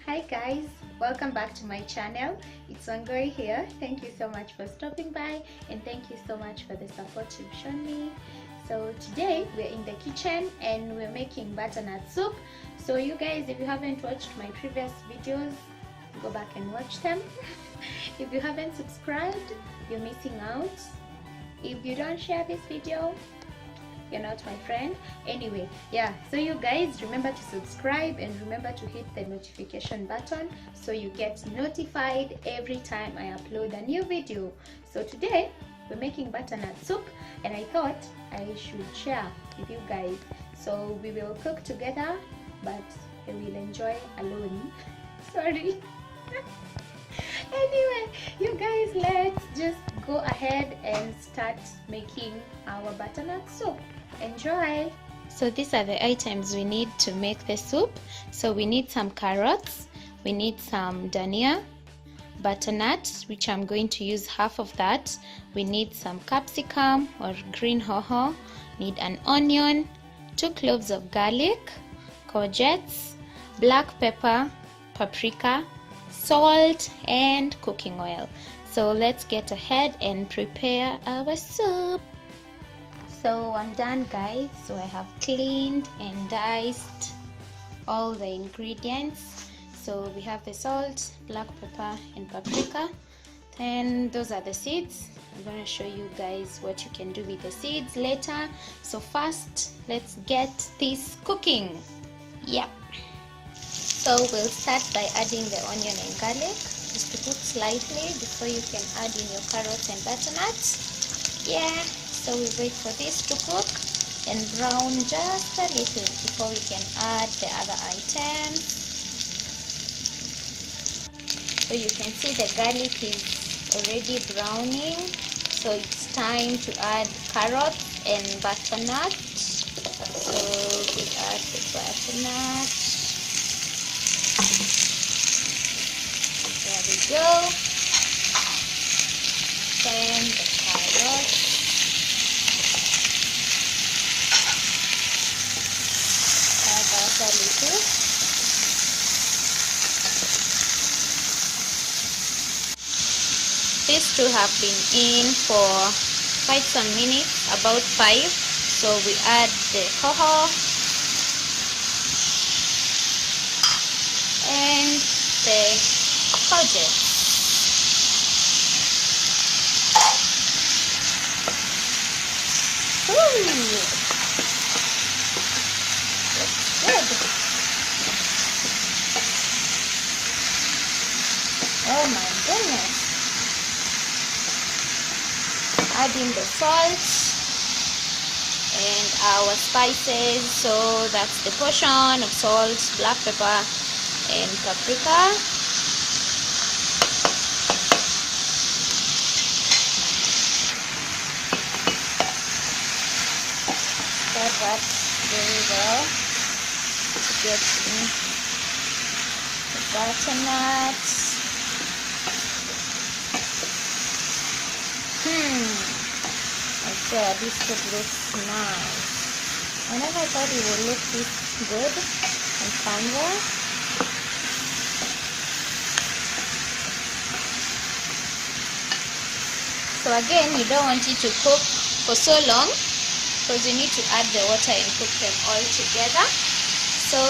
Hi guys, welcome back to my channel. It's Wangoi here. Thank you so much for stopping by and thank you so much for the support you've shown me. So today we're in the kitchen and we're making butternut soup. So you guys, if you haven't watched my previous videos, go back and watch them. If you haven't subscribed, you're missing out. If you don't share this video, you're not my friend. Anyway, yeah, so you guys remember to subscribe and remember to hit the notification button so you get notified every time I upload a new video. So today we're making butternut soup and I thought I should share with you guys. So we will cook together, but I will enjoy alone. Sorry. Anyway, you guys, let's just go ahead and start making our butternut soup. Enjoy! So these are the items we need to make the soup. So we need some carrots, we need some dhania, butternut, which I'm going to use half of that. We need some capsicum or green hoho, need an onion, 2 cloves of garlic, courgettes, black pepper, paprika, salt and cooking oil. So let's get ahead and prepare our soup. So I'm done guys. So I have cleaned and diced all the ingredients. So we have the salt, black pepper and paprika. Then those are the seeds. I'm going to show you guys what you can do with the seeds later. So first let's get this cooking. Yep. So we'll start by adding the onion and garlic, just to cook slightly before you can add in your carrots and butternut. Yeah, so we wait for this to cook and brown just a little before we can add the other items. So you can see the garlic is already browning, so it's time to add carrots and butternut. So we add the butternut. There we go. Then the carrot. Add that a little. These two have been in for quite some minutes, about 5. So we add the hoho and the courgettes. Ooh, looks good. Oh my goodness. Adding the salt and our spices. So that's the portion of salt, black pepper and paprika. Stir that very well to get in the butternut. I said this could look nice. I never thought it would look this good on camera. So again, you don't want it to cook for so long because you need to add the water and cook them all together. So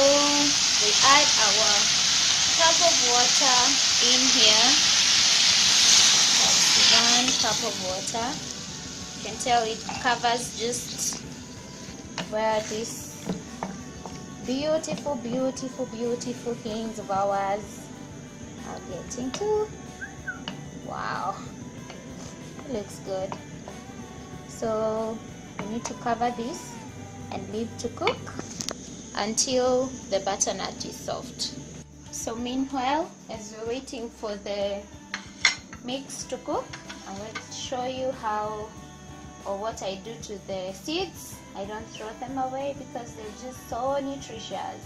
we add our cup of water in here. That's 1 cup of water. You can tell it covers just where these beautiful things of ours are getting to. Wow, it looks good. So we need to cover this and leave to cook until the butternut is soft. So meanwhile, as we're waiting for the mix to cook, I'm going to show you how or what I do to the seeds. I don't throw them away because they're just so nutritious.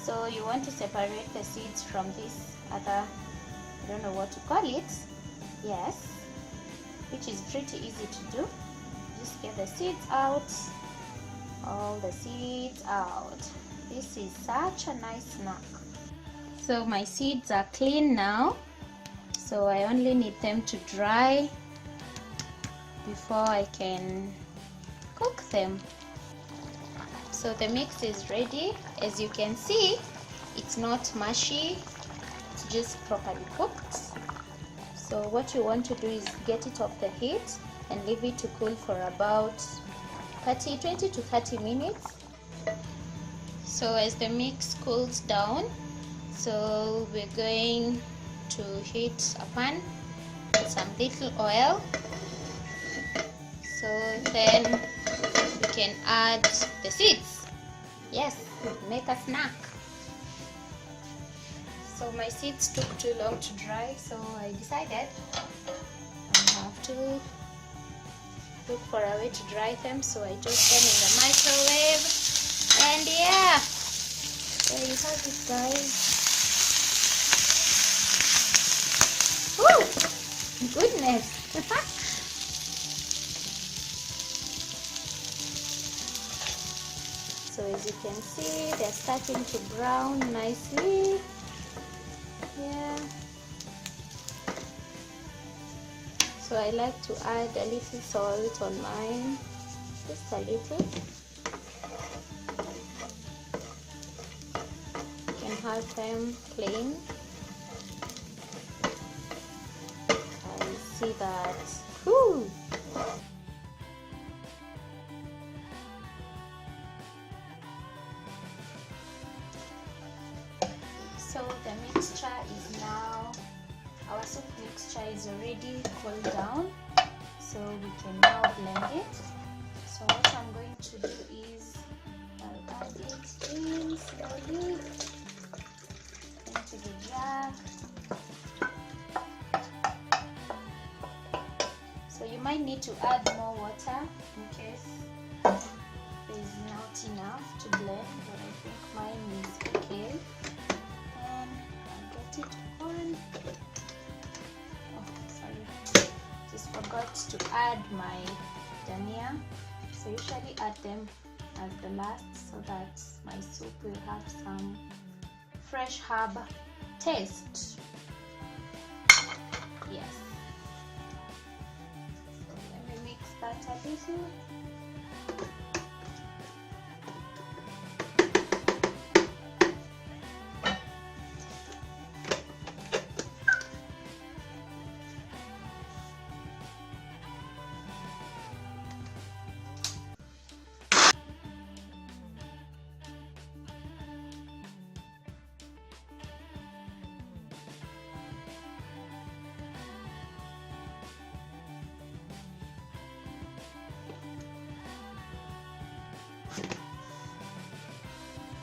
So you want to separate the seeds from this other, I don't know what to call it, yes, which is pretty easy to do. Just get the seeds out, all the seeds out. This is such a nice snack. So my seeds are clean now, so I only need them to dry before I can cook them. So the mix is ready. As you can see, it's not mushy, it's just properly cooked. So what you want to do is get it off the heat and leave it to cool for about 20 to 30 minutes. So as the mix cools down, so we're going to heat a pan with some little oil. So then we can add the seeds. Yes, make a snack. So my seeds took too long to dry, so I decided I have to look for a way to dry them. So I tossed them in the microwave, and yeah, there you have it, guys. Oh goodness. So as you can see, they're starting to brown nicely. Yeah. So I like to add a little salt on mine, just a little. You can have them plain. I see that. Whew. So the mixture is now, our soup mixture is already cooled down, so we can now blend it. So what I'm going to do is I'll add it in slowly into the jug. So you might need to add more water in case there is not enough to blend, but I think mine is okay. It on. Oh, sorry, just forgot to add my dhania. So usually add them as the last so that my soup will have some fresh herb taste. Yes. So let me mix that a little.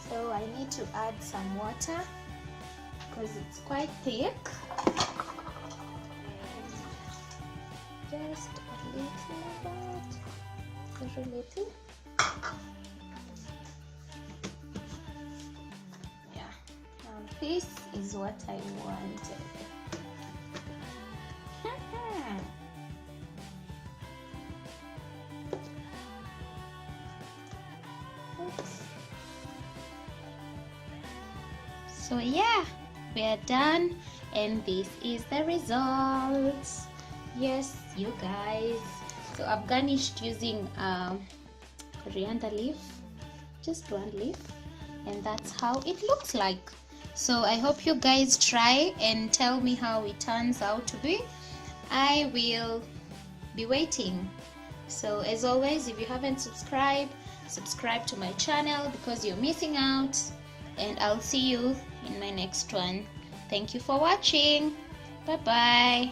So I need to add some water because it's quite thick. And just a little of that, very little. Yeah, now this is what I wanted. Oops. So yeah, we are done, and this is the result. Yes, you guys. So I've garnished using coriander leaf, just one leaf, and that's how it looks like. So I hope you guys try and tell me how it turns out to be. I will be waiting. So as always, if you haven't subscribed, subscribe to my channel because you're missing out, and I'll see you in my next one. Thank you for watching. Bye bye.